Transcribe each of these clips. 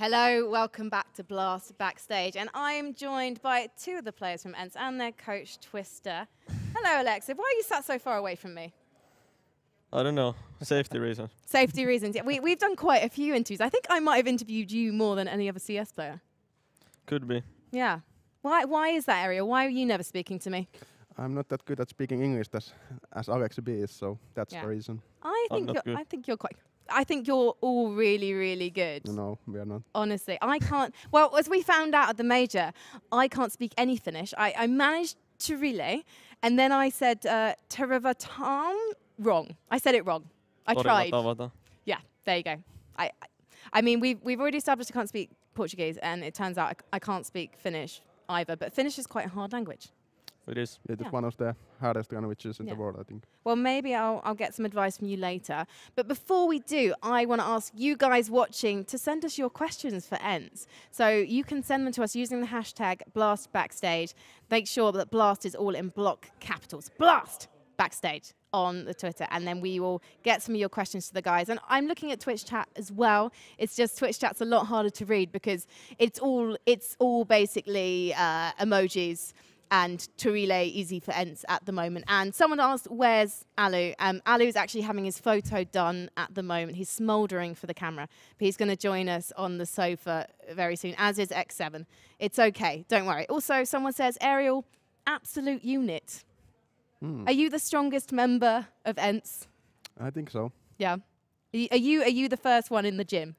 Hello, welcome back to Blast Backstage, and I'm joined by two of the players from ENCE and their coach, Twister. Hello, Alexa. Why are you sat so far away from me? I don't know. Safety reasons. Safety reasons. Yeah, we've done quite a few interviews. I think I might have interviewed you more than any other CS player. Could be. Yeah. Why is that, Ariel? Why are you never speaking to me? I'm not that good at speaking English as Alex B is, so that's the reason. I think you're all really, really good. No, we are not. Honestly, I can't. Well, as we found out at the major, I can't speak any Finnish. I managed to relay, and then I said Teravatam wrong. I said it wrong. I tried. Yeah, there you go. I mean, we've already established I can't speak Portuguese, and it turns out I can't speak Finnish either. But Finnish is quite a hard language. It is. It is one of the hardest languages in the world, I think. Well, maybe I'll get some advice from you later. But before we do, I want to ask you guys watching to send us your questions for ENCE. So you can send them to us using the hashtag BlastBackstage. Make sure that Blast is all in block capitals. Blast Backstage on the Twitter, and then we will get some of your questions to the guys. And I'm looking at Twitch chat as well. It's just Twitch chat's a lot harder to read because it's all basically emojis and to relay easy for ENCE at the moment. And someone asked, where's Alu? Alu's actually having his photo done at the moment. He's smouldering for the camera, but he's going to join us on the sofa very soon, as is X7. It's okay, don't worry. Also, someone says, Ariel, absolute unit. Are you the strongest member of ENCE? I think so. Yeah. Are you the first one in the gym?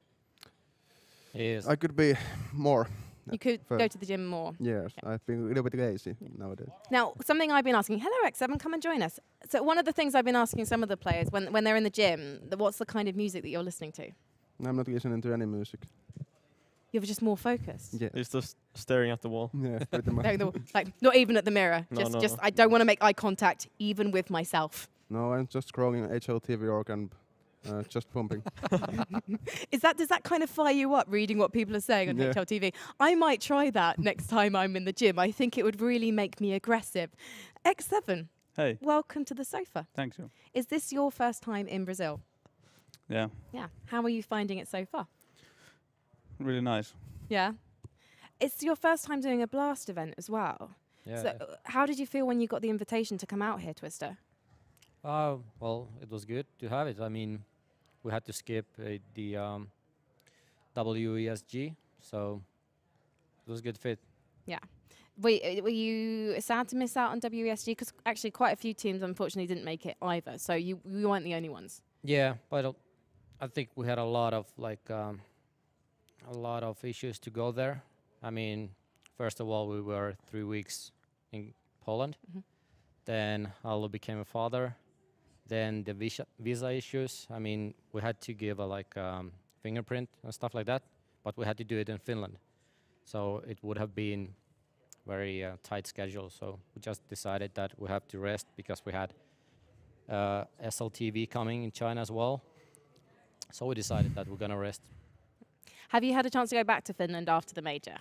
Yes. I could be more. You could go to the gym more. Yes, yeah. I've been a little bit lazy nowadays. Now, something I've been asking, hello X7, come and join us. So one of the things I've been asking some of the players when they're in the gym, what's the kind of music that you're listening to? I'm not listening to any music. You're just more focused? Yeah. He's just staring at the wall. Yeah, pretty much. Like, not even at the mirror. No. I don't want to make eye contact, even with myself. No, I'm just scrolling HLTV org and just pumping. Does that kind of fire you up, reading what people are saying on HLTV? I might try that next time I'm in the gym. I think it would really make me aggressive. X7. Hey. Welcome to the sofa. Thanks. You. Is this your first time in Brazil? Yeah. Yeah. How are you finding it so far? Really nice. Yeah. It's your first time doing a Blast event as well. Yeah. So how did you feel when you got the invitation to come out here, Twister? Well, it was good to have it. I mean, we had to skip the WESG, so it was a good fit. Yeah. Were you sad to miss out on WESG? Because actually quite a few teams unfortunately didn't make it either, so you weren't the only ones. Yeah, but I think we had a lot of issues to go there. I mean, first of all, we were 3 weeks in Poland. Mm-hmm. Then Paulo became a father. Then the visa issues. I mean, we had to give a fingerprint and stuff like that, but we had to do it in Finland. So it would have been very tight schedule. So we just decided that we have to rest because we had SLTV coming in China as well. So we decided that we're gonna rest. Have you had a chance to go back to Finland after the major?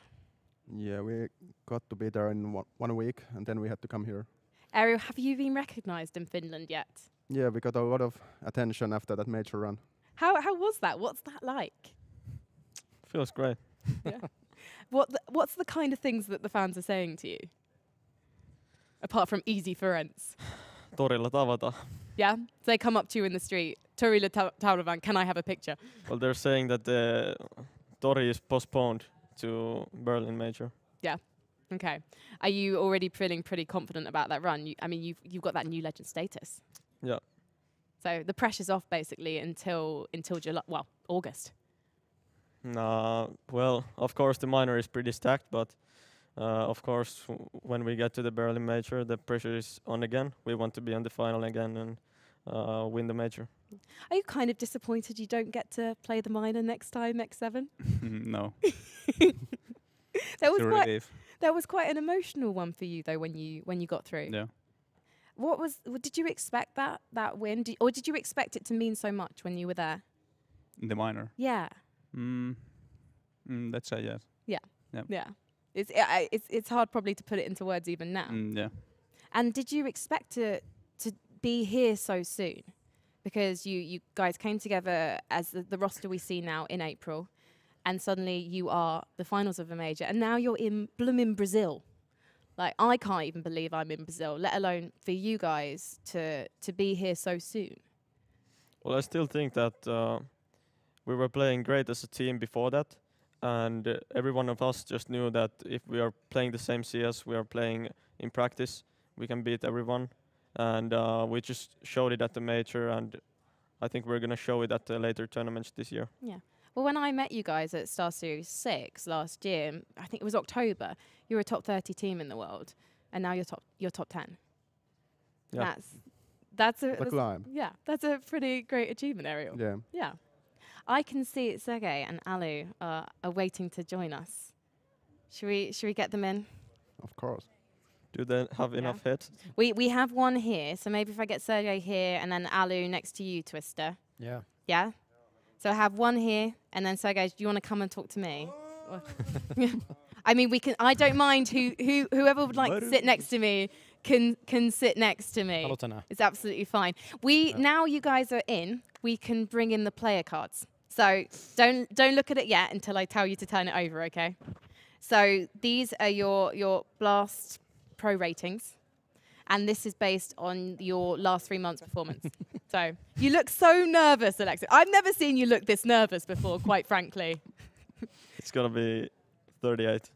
Yeah, we got to be there in 1 week, and then we had to come here. Ariel, have you been recognized in Finland yet? Yeah, we got a lot of attention after that major run. How was that? What's that like? Feels great. Yeah. What's the kind of things that the fans are saying to you? Apart from easy for ENCE. Torilla tavata. Yeah? So they come up to you in the street. Torilla Tauravan, can I have a picture? Well, they're saying that the Tori is postponed to Berlin Major. Yeah. Okay. Are you already feeling pretty confident about that run? You've got that new legend status. Yeah. So the pressure's off basically until July, well, August. Well, of course the minor is pretty stacked, but of course when we get to the Berlin Major, the pressure is on again. We want to be on the final again and win the major. Are you kind of disappointed you don't get to play the minor next time, X7? No. That was quite an emotional one for you though when you got through. Yeah. Did you expect that win, or did you expect it to mean so much when you were there? The minor. Yeah. Let's say yes. Yeah. It's hard probably to put it into words even now. Yeah. And did you expect to be here so soon? Because you guys came together as the roster we see now in April, and suddenly you are the finals of a major, and now you're in blooming Brazil. Like, I can't even believe I'm in Brazil, let alone for you guys to be here so soon. Well, I still think that we were playing great as a team before that, and every one of us just knew that if we are playing the same CS we are playing in practice, we can beat everyone, and we just showed it at the major, and I think we're gonna show it at the later tournaments this year. Yeah. Well, when I met you guys at Star Series 6 last year, I think it was October, you were a top 30 team in the world, and now you're top 10. Yeah. That's The climb. yeah, that's a pretty great achievement, Ariel. Yeah. Yeah. I can see Sergey and Alu are waiting to join us. Should we get them in? Of course. Do they have enough heads? We have one here, so maybe if I get Sergey here and then Alu next to you, Twister. Yeah. Yeah? So I have one here, and then Sergey, do you want to come and talk to me? I mean, I don't mind whoever would like to sit next to me can sit next to me. Aloitana. It's absolutely fine. Now you guys are in, we can bring in the player cards. So don't look at it yet until I tell you to turn it over, okay? So these are your Blast Pro ratings, and this is based on your last 3 months' performance. So you look so nervous, Alexa. I've never seen you look this nervous before, quite frankly. It's gonna be 38.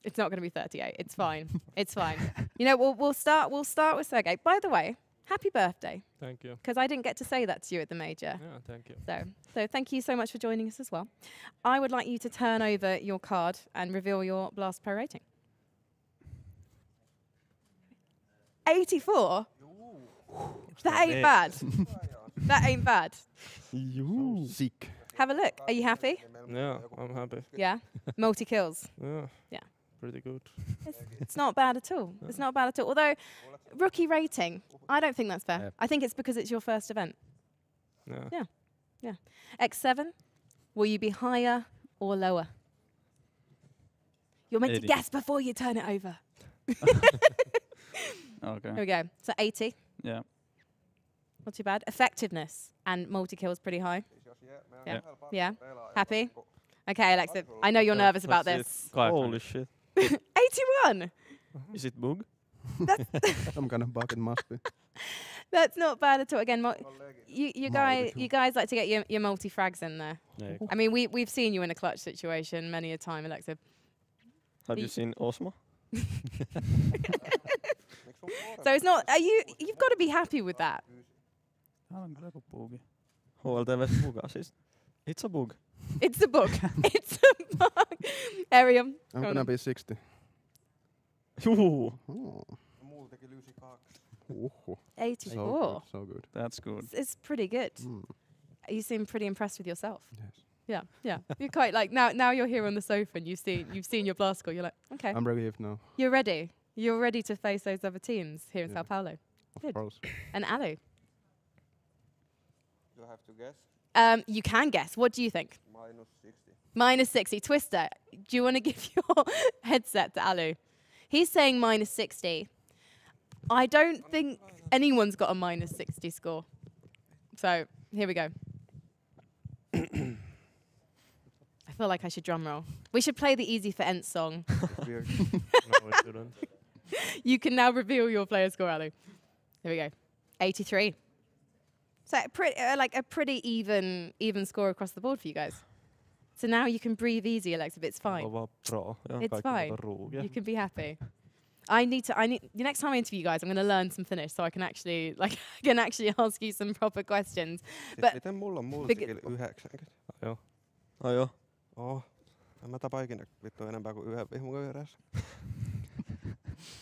It's not going to be 38. It's fine. It's fine. You know, we'll start with Sergey. By the way, happy birthday, Thank you. because I didn't get to say that to you at the major. Yeah, thank you. So thank you so much for joining us as well. I would like you to turn over your card and reveal your Blast Pro rating. 84? That ain't bad. That ain't bad. You. Sick. Have a look. Are you happy? Yeah, I'm happy. Yeah? Multi-kills. Yeah. Yeah. Pretty good. It's not bad at all. It's not bad at all. Although, rookie rating, I don't think that's fair. Yep. I think it's because it's your first event. Yeah. Yeah. X7, will you be higher or lower? You're meant to 80. guess before you turn it over. Okay. Here we go. So 80, Yeah. not too bad. Effectiveness and multi-kills pretty high. Yeah. Yeah. Happy? Okay, Alexa. I know you're nervous about That's this. Quite Holy shit. 81. Is it bug? Some kind of bug, it must be. That's not bad at all. Again, you Multi-kill. guys like to get your multi-frags in there. Yeah. I mean, we've seen you in a clutch situation many a time, Alexa. Have you The- seen Osmo? So it's not. You've got to be happy with that. Täällä on kyllä joku bugi. HLTV bugaa siis. It's a bug. It's a bug. It's a bug. Arium. I'm Go gonna on. be 60. Juu. Oh. So 84. good. So good. That's good. It's pretty good. Mm. You seem pretty impressed with yourself. Yes. Yeah. You're quite like now you're here on the sofa and you've seen your blast score. You're like, okay, I'm relieved now, you're ready. You're ready to face those other teams here in Yeah. Sao Paulo. of Good. course. And Alu, You have to guess. you can guess. What do you think? Minus 60. Minus 60. Twister, do you want to give your headset to Alu? He's saying minus 60. I don't think anyone's got a minus 60 score. So here we go. I feel like I should drum roll. We should play the Easy for ENCE song. It's weird. No, it didn't. You can now reveal your player score, Alu. Here we go. 83. So a pretty even score across the board for you guys. So now you can breathe easy, Alexa. It's fine. Mulla on vaan pro. Ja It's kaikki muut fine. on ruugia. You can be happy. I need the next time I interview you guys, I'm going to learn some Finnish so I can actually ask you some proper questions. Siis But- miten mulla on multikill 90? Joo. Ai joo. En mä tapa ikinä vittu enempää kuin yhden vihmun yhdessä.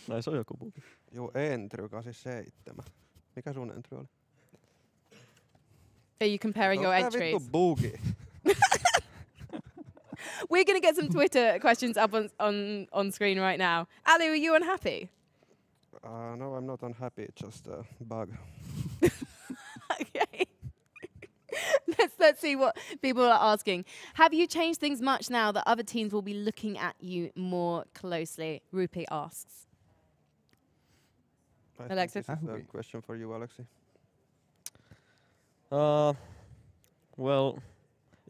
Näin se on joku bugi. Juu, Entry 87. Mikä sun Entry oli? Are you comparing your Tää entries? vittu bugi. We're going to get some Twitter questions up on screen right now. Alu, are you unhappy? No, I'm not unhappy, it's just a bug. Okay. Let's see what people are asking. Have you changed things much now that other teams will be looking at you more closely? Rupi asks. I think Alexis? this is Have a we? question for you, Alexi. Well,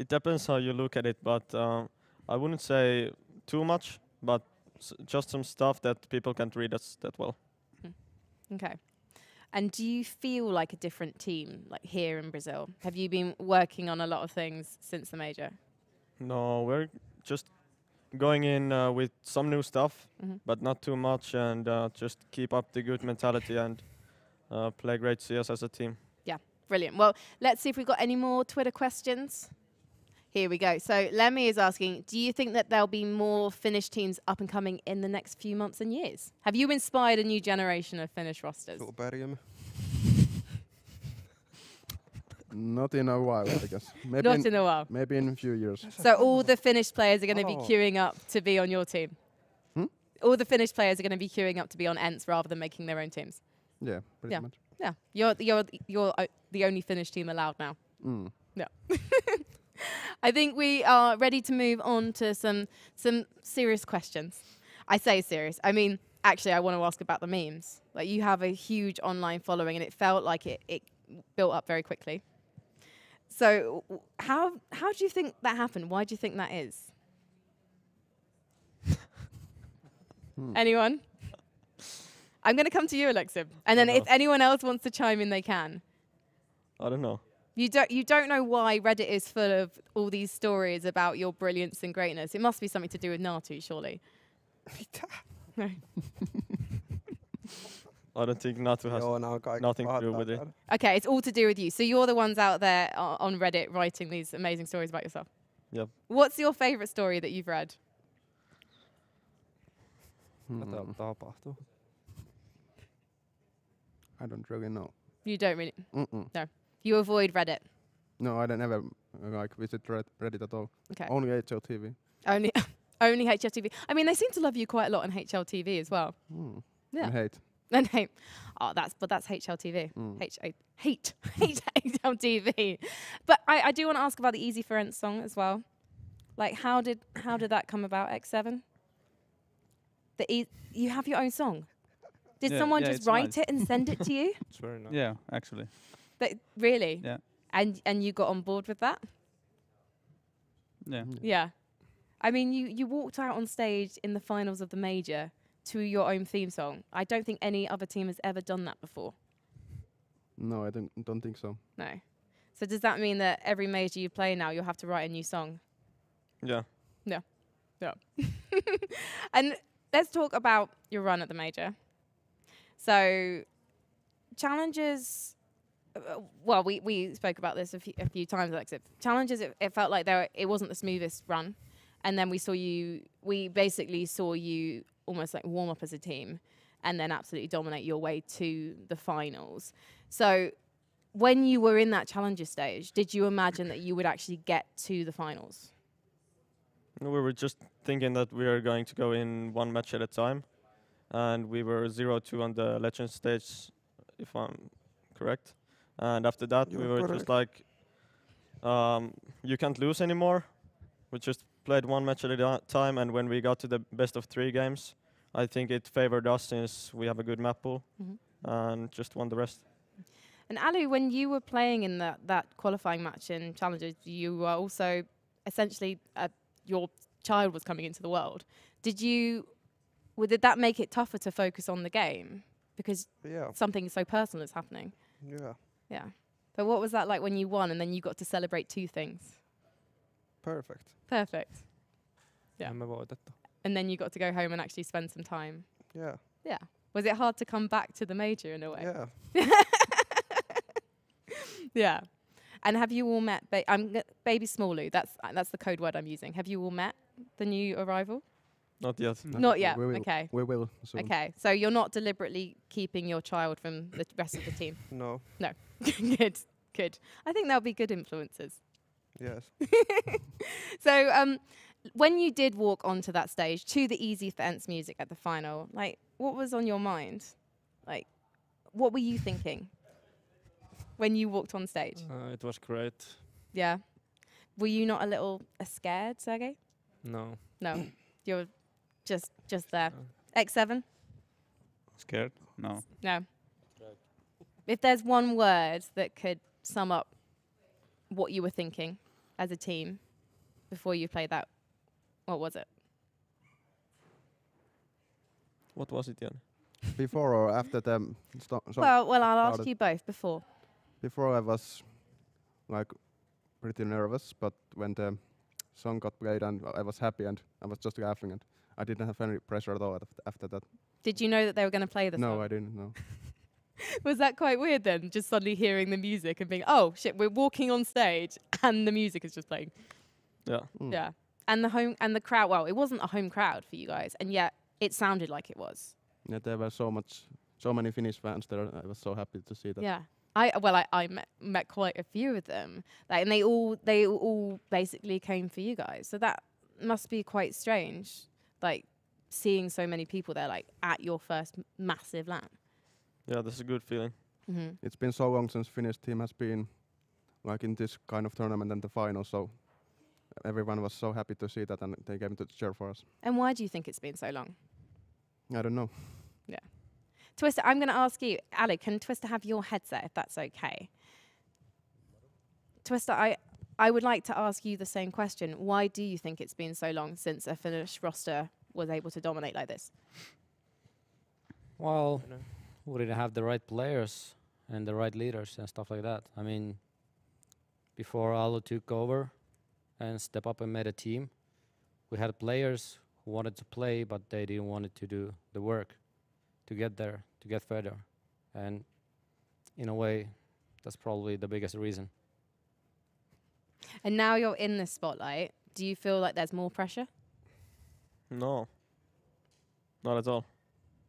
It depends how you look at it, but I wouldn't say too much, but just some stuff that people can't read us that well. Okay. And do you feel like a different team, like here in Brazil? Have you been working on a lot of things since the major? No, we're just going in with some new stuff, but not too much, and just keep up the good mentality and play great CS as a team. Yeah, brilliant. Well, let's see if we've got any more Twitter questions. Here we go. So Lemmy is asking, do you think that there'll be more Finnish teams up and coming in the next few months and years? Have you inspired a new generation of Finnish rosters? Superim. Not in a while, I guess. Maybe Not in a while. Maybe in a few years. So all the Finnish players are going to be queuing up to be on your team? All the Finnish players are going to be queuing up to be on ENCE rather than making their own teams? Yeah, pretty much. Yeah, you're the only Finnish team allowed now. Yeah. I think we are ready to move on to some serious questions. I say serious. I mean, actually, I want to ask about the memes. Like, you have a huge online following, and it felt like it built up very quickly. So how do you think that happened? Why do you think that is? Anyone? I'm going to come to you, Alexib. And then if anyone else wants to chime in, they can. I don't know. You don't know why Reddit is full of all these stories about your brilliance and greatness. It must be something to do with Natu, surely. No. I don't think Natu has nothing to do with it. Okay, it's all to do with you. So you're the ones out there on Reddit writing these amazing stories about yourself. Yep. What's your favourite story that you've read? I don't really know. You don't really? No. You avoid Reddit? No, I don't ever visit Reddit at all. Okay. Only HLTV. Only HLTV. I mean, they seem to love you quite a lot on HLTV as well. Yeah. And hate. And hate. Oh, that's HLTV. Hate HLTV. But I do want to ask about the Easy for ENCE song as well. Like, how did that come about, X7? You have your own song. Did someone just write it and send it to you? It's very nice. Yeah, actually. But really? Yeah. And you got on board with that? Yeah. Yeah. I mean, you walked out on stage in the finals of the major to your own theme song. I don't think any other team has ever done that before. No, I don't think so. No. So does that mean that every major you play now, you'll have to write a new song? Yeah. Yeah. Yeah. And let's talk about your run at the major. So challenges, well, we spoke about this a few times, Alexis. Challenges, it felt like it wasn't the smoothest run. And then we basically saw you almost like warm up as a team and then absolutely dominate your way to the finals. So when you were in that challenger stage, did you imagine that you would actually get to the finals? We were just thinking that we are going to go in one match at a time. And we were 0-2 on the Legends stage, if I'm correct. And after that, we were just like, you can't lose anymore. We just played one match at a time, and when we got to the best of 3 games, I think it favored us since we have a good map pool, and just won the rest. And Alu, when you were playing in that qualifying match in Challengers, you were also essentially, your child was coming into the world. Did that make it tougher to focus on the game? Because something so personal is happening. Yeah. Yeah. But what was that like when you won and then you got to celebrate 2 things? Perfect. Yeah. And then you got to go home and actually spend some time. Yeah. Yeah. Was it hard to come back to the major in a way? Yeah. Yeah. And have you all met Baby Smallu? That's the code word I'm using. Have you all met the new arrival? Not yet. Not yet. We will. Okay. We will soon. Okay. So you're not deliberately keeping your child from the rest of the team? No. No. Good. I think they'll be good influences. Yes. So when you did walk onto that stage to the Easy for ENCE music at the final, like, what was on your mind? Like, what were you thinking when you walked on stage? It was great. Yeah. Were you not a little scared, Sergey? No. No. You're just there. X7? Scared? No. No. If there's one word that could sum up what you were thinking, as a team before you played that? What was it? What was it, Jan? Before or after the song Well, I'll ask started? you both before. Before I was like pretty nervous, but when the song got played and I was happy and I was just laughing and I didn't have any pressure at all after that. Did you know that they were going to play the No, song? I didn't know. Was that quite weird then? Just suddenly hearing the music and being, oh shit, we're walking on stage and the music is just playing. Yeah. Mm. Yeah. And the crowd, well, it wasn't a home crowd for you guys, and yet it sounded like it was. Yeah, there were so many Finnish fans there. I was so happy to see that. Yeah. I met quite a few of them. Like, and they all basically came for you guys. So that must be quite strange. Like seeing so many people there like at your first massive LAN. Yeah, that's a good feeling. Mm-hmm. It's been so long since Finnish team has been like in this kind of tournament and the final, so everyone was so happy to see that and they came to cheer for us. And why do you think it's been so long? I don't know. Twister, I'm going to ask you, Ali, can Twister have your headset if that's okay? Twister, I would like to ask you the same question. Why do you think it's been so long since a Finnish roster was able to dominate like this? Well, we didn't have the right players and the right leaders and stuff like that. I mean, before Allo took over and step up and made a team, we had players who wanted to play, but they didn't want to do the work to get there, to get further. And in a way, that's probably the biggest reason. And now you're in the spotlight. Do you feel like there's more pressure? No. Not at all.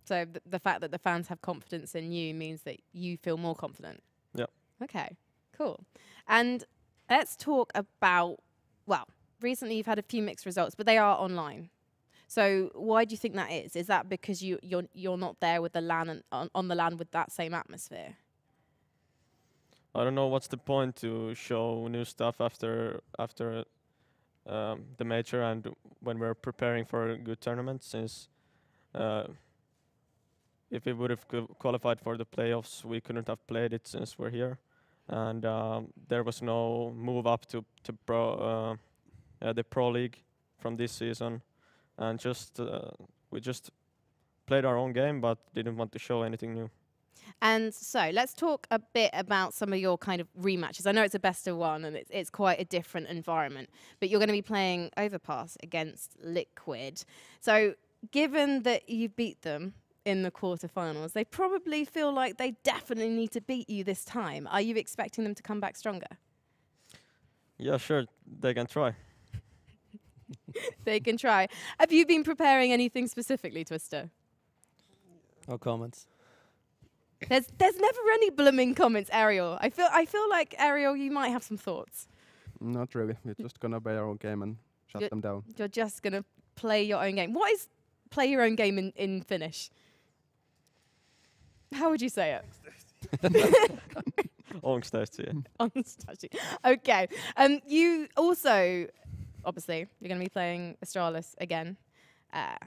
So the fact that the fans have confidence in you means that you feel more confident? Yeah. Okay, cool. And let's talk about, well, recently you've had a few mixed results, but they are online. So why do you think that is? Is that because you're not there with the LAN and on the LAN with that same atmosphere? I don't know what's the point to show new stuff after the major and when we're preparing for a good tournament, since if we would have qualified for the playoffs, we couldn't have played it since we're here, and there was no move up to the pro league from this season, and we just played our own game but didn't want to show anything new. And so let's talk a bit about some of your kind of rematches. I know it's a best of one and it's quite a different environment, but you're going to be playing Overpass against Liquid. So given that you beat them in the quarterfinals, they probably feel like they definitely need to beat you this time. Are you expecting them to come back stronger? Yeah, sure, they can try. They can try. Have you been preparing anything specifically, Twister? No comments. There's never any blooming comments, Ariel. I feel like, Ariel, you might have some thoughts. Not really. We're just gonna play our own game and shut them down. You're just going to play your own game. What is play your own game in Finnish? How would you say it? Ångestaisi. Okay. You also, obviously, you're going to be playing Astralis again.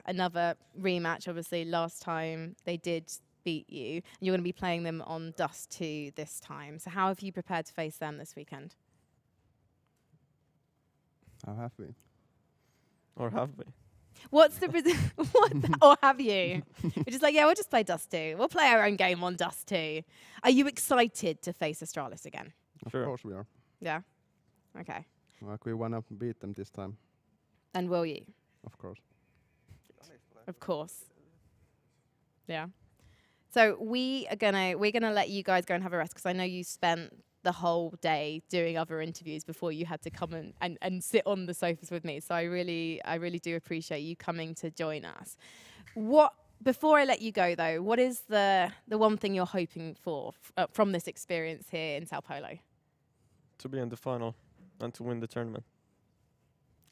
Another rematch, obviously. Last time they did beat you. And you're going to be playing them on Dust 2 this time. So how have you prepared to face them this weekend? How have we? Or have we? What's the or have you? You're just like, yeah, we'll just play Dust 2. We'll play our own game on Dust 2. Are you excited to face Astralis again? Sure. Of course we are. Yeah. Okay. Like we wanna beat them this time. And will you? Of course. Of course. Yeah. So we're gonna let you guys go and have a rest, because I know you spent the whole day doing other interviews before you had to come and sit on the sofas with me. So I really do appreciate you coming to join us. Before I let you go though, what is the one thing you're hoping for from this experience here in Sao Paulo? To be in the final and to win the tournament.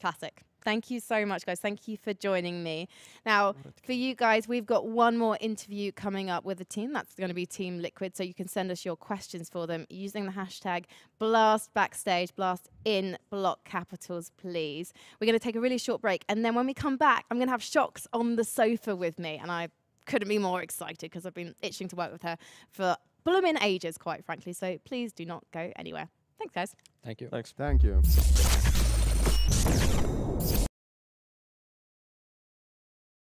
Classic. Thank you so much, guys. Thank you for joining me. Now, for you guys, we've got one more interview coming up with a team. That's going to be Team Liquid. So you can send us your questions for them using the hashtag #BlastBackstage, blast in block capitals, please. We're going to take a really short break. And then when we come back, I'm going to have Shox on the sofa with me. And I couldn't be more excited because I've been itching to work with her for blooming ages, quite frankly. So please do not go anywhere. Thank Thanks, guys. Thank you. Thanks. Thank you.